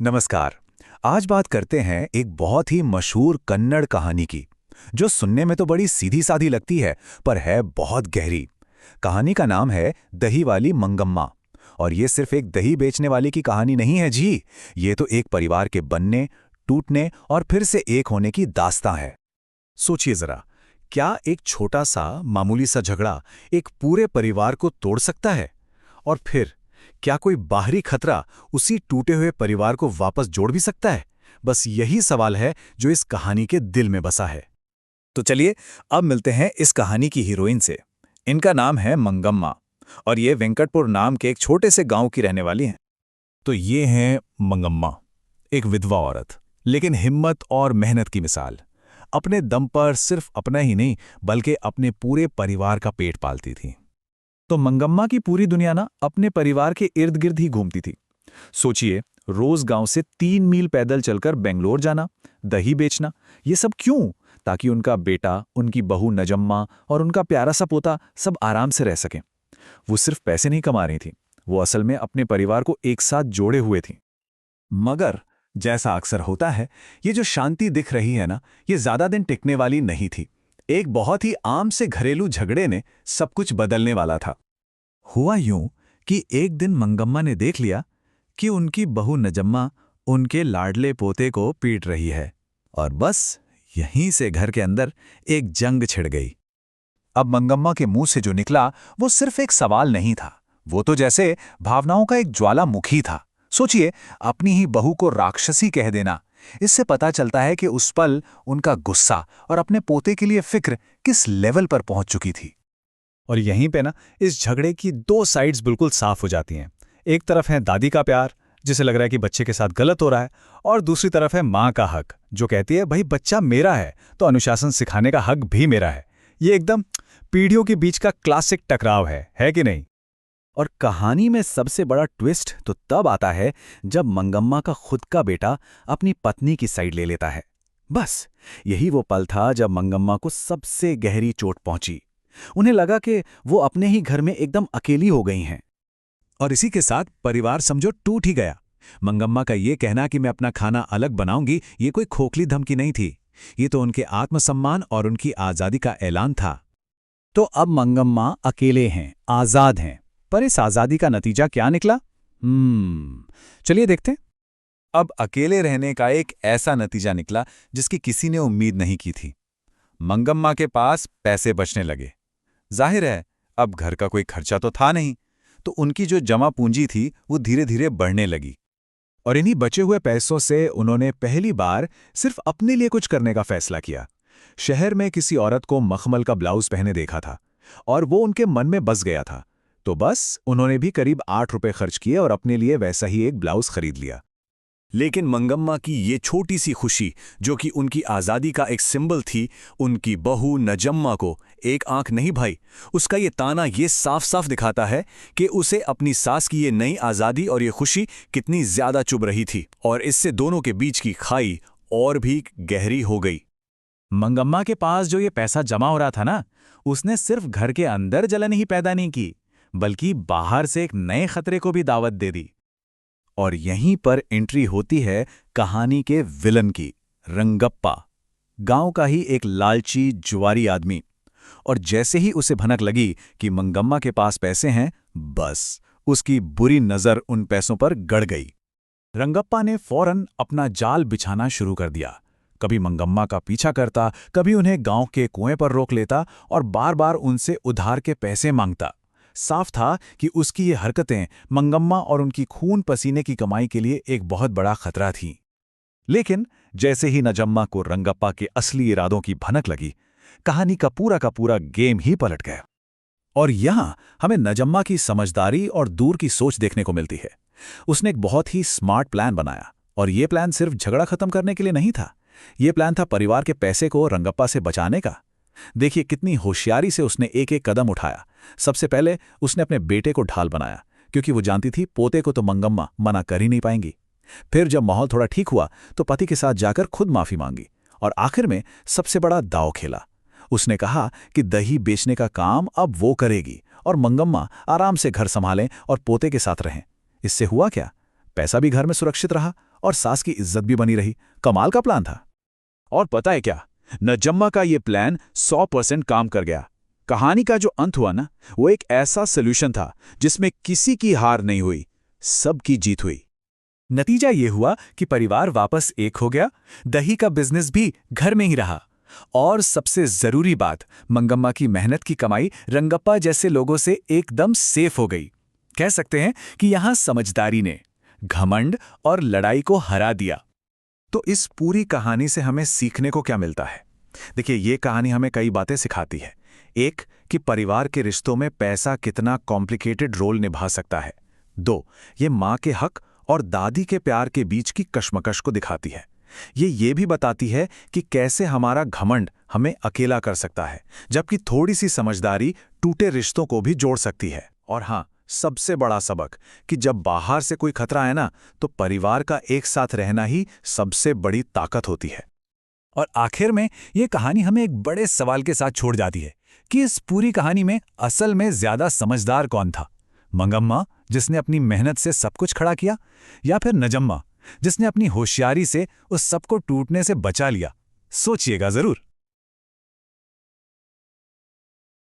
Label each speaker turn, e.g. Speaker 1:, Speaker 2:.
Speaker 1: नमस्कार। आज बात करते हैं एक बहुत ही मशहूर कन्नड़ कहानी की, जो सुनने में तो बड़ी सीधी-सादी लगती है, पर है बहुत गहरी। कहानी का नाम है दही वाली मंगम्मा। और ये सिर्फ एक दही बेचने वाली की कहानी नहीं है जी, ये तो एक परिवार के बनने, टूटने और फिर से एक होने की दास्तां है। सोचिए जरा, क्या एक छोटा सा मामूली सा झगड़ा एक पूरे परिवार को तोड़ सकता है? और फिर क्या कोई बाहरी खतरा उसी टूटे हुए परिवार को वापस जोड़ भी सकता है? बस यही सवाल है जो इस कहानी के दिल में बसा है। तो चलिए, अब मिलते हैं इस कहानी की हीरोइन से। इनका नाम है मंगम्मा और ये वेंकटपुर नाम के एक छोटे से गांव की रहने वाली हैं। तो ये हैं मंगम्मा, एक विधवा औरत, लेकिन हिम्मत और मेहनत की मिसाल। अपने दम पर सिर्फ अपना ही नहीं, बल्कि अपने पूरे परिवार का पेट पालती थी। तो मंगम्मा की पूरी दुनिया ना अपने परिवार के इर्द गिर्द ही घूमती थी। सोचिए, रोज गांव से 3 मील पैदल चलकर बेंगलोर जाना, दही बेचना, ये सब क्यों? ताकि उनका बेटा, उनकी बहू नजम्मा और उनका प्यारा सा पोता सब आराम से रह सकें। वो सिर्फ पैसे नहीं कमा रही थी, वो असल में अपने परिवार को एक साथ जोड़े हुए थी। मगर जैसा अक्सर होता है, ये जो शांति दिख रही है ना, ये ज्यादा दिन टिकने वाली नहीं थी। एक बहुत ही आम से घरेलू झगड़े ने सब कुछ बदलने वाला था। हुआ यूं कि एक दिन मंगम्मा ने देख लिया कि उनकी बहू नजम्मा उनके लाडले पोते को पीट रही है, और बस यहीं से घर के अंदर एक जंग छिड़ गई। अब मंगम्मा के मुंह से जो निकला वो सिर्फ एक सवाल नहीं था, वो तो जैसे भावनाओं का एक ज्वालामुखी था। सोचिए, अपनी ही बहू को राक्षसी कह देना। इससे पता चलता है कि उस पल उनका गुस्सा और अपने पोते के लिए फिक्र किस लेवल पर पहुंच चुकी थी। और यहीं पे ना इस झगड़े की दो साइड्स बिल्कुल साफ हो जाती हैं। एक तरफ है दादी का प्यार, जिसे लग रहा है कि बच्चे के साथ गलत हो रहा है, और दूसरी तरफ है माँ का हक, जो कहती है भाई बच्चा मेरा है तो अनुशासन सिखाने का हक भी मेरा है। ये एकदम पीढ़ियों के बीच का क्लासिक टकराव है कि नहीं? और कहानी में सबसे बड़ा ट्विस्ट तो तब आता है जब मंगम्मा का खुद का बेटा अपनी पत्नी की साइड ले लेता है। बस यही वो पल था जब मंगम्मा को सबसे गहरी चोट पहुंची। उन्हें लगा कि वो अपने ही घर में एकदम अकेली हो गई हैं। और इसी के साथ परिवार समझो टूट ही गया। मंगम्मा का ये कहना कि मैं अपना खाना अलग बनाऊंगी, ये कोई खोखली धमकी नहीं थी। ये तो उनके आत्मसम्मान और उनकी आज़ादी का ऐलान था। तो अब मंगम्मा अकेले हैं, आज़ाद हैं। पर इस आज़ादी का नतीजा क्या निकला? चलिए देखते हैं। अब अकेले रहने का एक ऐसा नतीजा निकला जिसकी किसी ने उम्मीद नहीं की थी। मंगम्मा के पास पैसे बचने लगे। जाहिर है, अब घर का कोई खर्चा तो था नहीं, तो उनकी जो जमा पूंजी थी वो धीरे धीरे बढ़ने लगी। और इन्हीं बचे हुए पैसों से उन्होंने पहली बार सिर्फ अपने लिए कुछ करने का फैसला किया। शहर में किसी औरत को मखमल का ब्लाउज पहने देखा था और वो उनके मन में बस गया था। तो बस उन्होंने भी करीब 8 रुपए खर्च किए और अपने लिए वैसा ही एक ब्लाउज खरीद लिया। लेकिन मंगम्मा की ये छोटी सी खुशी, जो कि उनकी आज़ादी का एक सिंबल थी, उनकी बहू नजम्मा को एक आंख नहीं भाई। उसका ये ताना ये साफ साफ दिखाता है कि उसे अपनी सास की ये नई आज़ादी और ये खुशी कितनी ज़्यादा चुभ रही थी, और इससे दोनों के बीच की खाई और भी गहरी हो गई। मंगम्मा के पास जो ये पैसा जमा हो रहा था ना, उसने सिर्फ घर के अंदर जलन ही पैदा नहीं की, बल्कि बाहर से एक नए खतरे को भी दावत दे दी। और यहीं पर एंट्री होती है कहानी के विलन की, रंगप्पा, गांव का ही एक लालची जुआरी आदमी। और जैसे ही उसे भनक लगी कि मंगम्मा के पास पैसे हैं, बस उसकी बुरी नजर उन पैसों पर गड़ गई। रंगप्पा ने फौरन अपना जाल बिछाना शुरू कर दिया। कभी मंगम्मा का पीछा करता, कभी उन्हें गांव के कुएं पर रोक लेता और बार बार उनसे उधार के पैसे मांगता। साफ था कि उसकी ये हरकतें मंगम्मा और उनकी खून पसीने की कमाई के लिए एक बहुत बड़ा खतरा थीं। लेकिन जैसे ही नजम्मा को रंगप्पा के असली इरादों की भनक लगी, कहानी का पूरा गेम ही पलट गया। और यहां हमें नजम्मा की समझदारी और दूर की सोच देखने को मिलती है। उसने एक बहुत ही स्मार्ट प्लान बनाया, और ये प्लान सिर्फ झगड़ा खत्म करने के लिए नहीं था। ये प्लान था परिवार के पैसे को रंगप्पा से बचाने का। देखिए कितनी होशियारी से उसने एक एक कदम उठाया। सबसे पहले उसने अपने बेटे को ढाल बनाया, क्योंकि वो जानती थी पोते को तो मंगम्मा मना कर ही नहीं पाएंगी। फिर जब माहौल थोड़ा ठीक हुआ तो पति के साथ जाकर खुद माफी मांगी, और आखिर में सबसे बड़ा दांव खेला। उसने कहा कि दही बेचने का काम अब वो करेगी और मंगम्मा आराम से घर संभालें और पोते के साथ रहें। इससे हुआ क्या? पैसा भी घर में सुरक्षित रहा और सास की इज्जत भी बनी रही। कमाल का प्लान था।
Speaker 2: और पता है क्या, नजम्मा का ये प्लान 100% काम कर गया। कहानी का जो अंत हुआ ना, वो एक ऐसा सोल्यूशन था जिसमें किसी की हार नहीं हुई, सबकी जीत हुई।
Speaker 1: नतीजा ये हुआ कि परिवार वापस एक हो गया, दही का बिजनेस भी घर में ही रहा, और सबसे जरूरी बात, मंगम्मा की मेहनत की कमाई रंगप्पा जैसे लोगों से एकदम सेफ हो गई। कह सकते हैं कि यहां समझदारी ने घमंड और लड़ाई को हरा दिया। तो इस पूरी कहानी से हमें सीखने को क्या मिलता है? देखिए, ये कहानी हमें कई बातें सिखाती है। एक, कि परिवार के रिश्तों में पैसा कितना कॉम्प्लिकेटेड रोल निभा सकता है। दो, ये माँ के हक और दादी के प्यार के बीच की कश्मकश को दिखाती है। ये भी बताती है कि कैसे हमारा घमंड हमें अकेला कर सकता है, जबकि थोड़ी सी समझदारी टूटे रिश्तों को भी जोड़ सकती है। और हाँ, सबसे बड़ा सबक कि जब बाहर से कोई खतरा है ना, तो परिवार का एक साथ रहना ही सबसे बड़ी ताकत होती है। और आखिर में ये कहानी हमें एक बड़े सवाल के साथ छोड़ जाती है कि इस पूरी कहानी में असल में ज्यादा समझदार कौन था? मंगम्मा, जिसने अपनी मेहनत से सब कुछ खड़ा किया, या फिर नजम्मा, जिसने अपनी होशियारी से उस सब को टूटने से बचा लिया? सोचिएगा जरूर।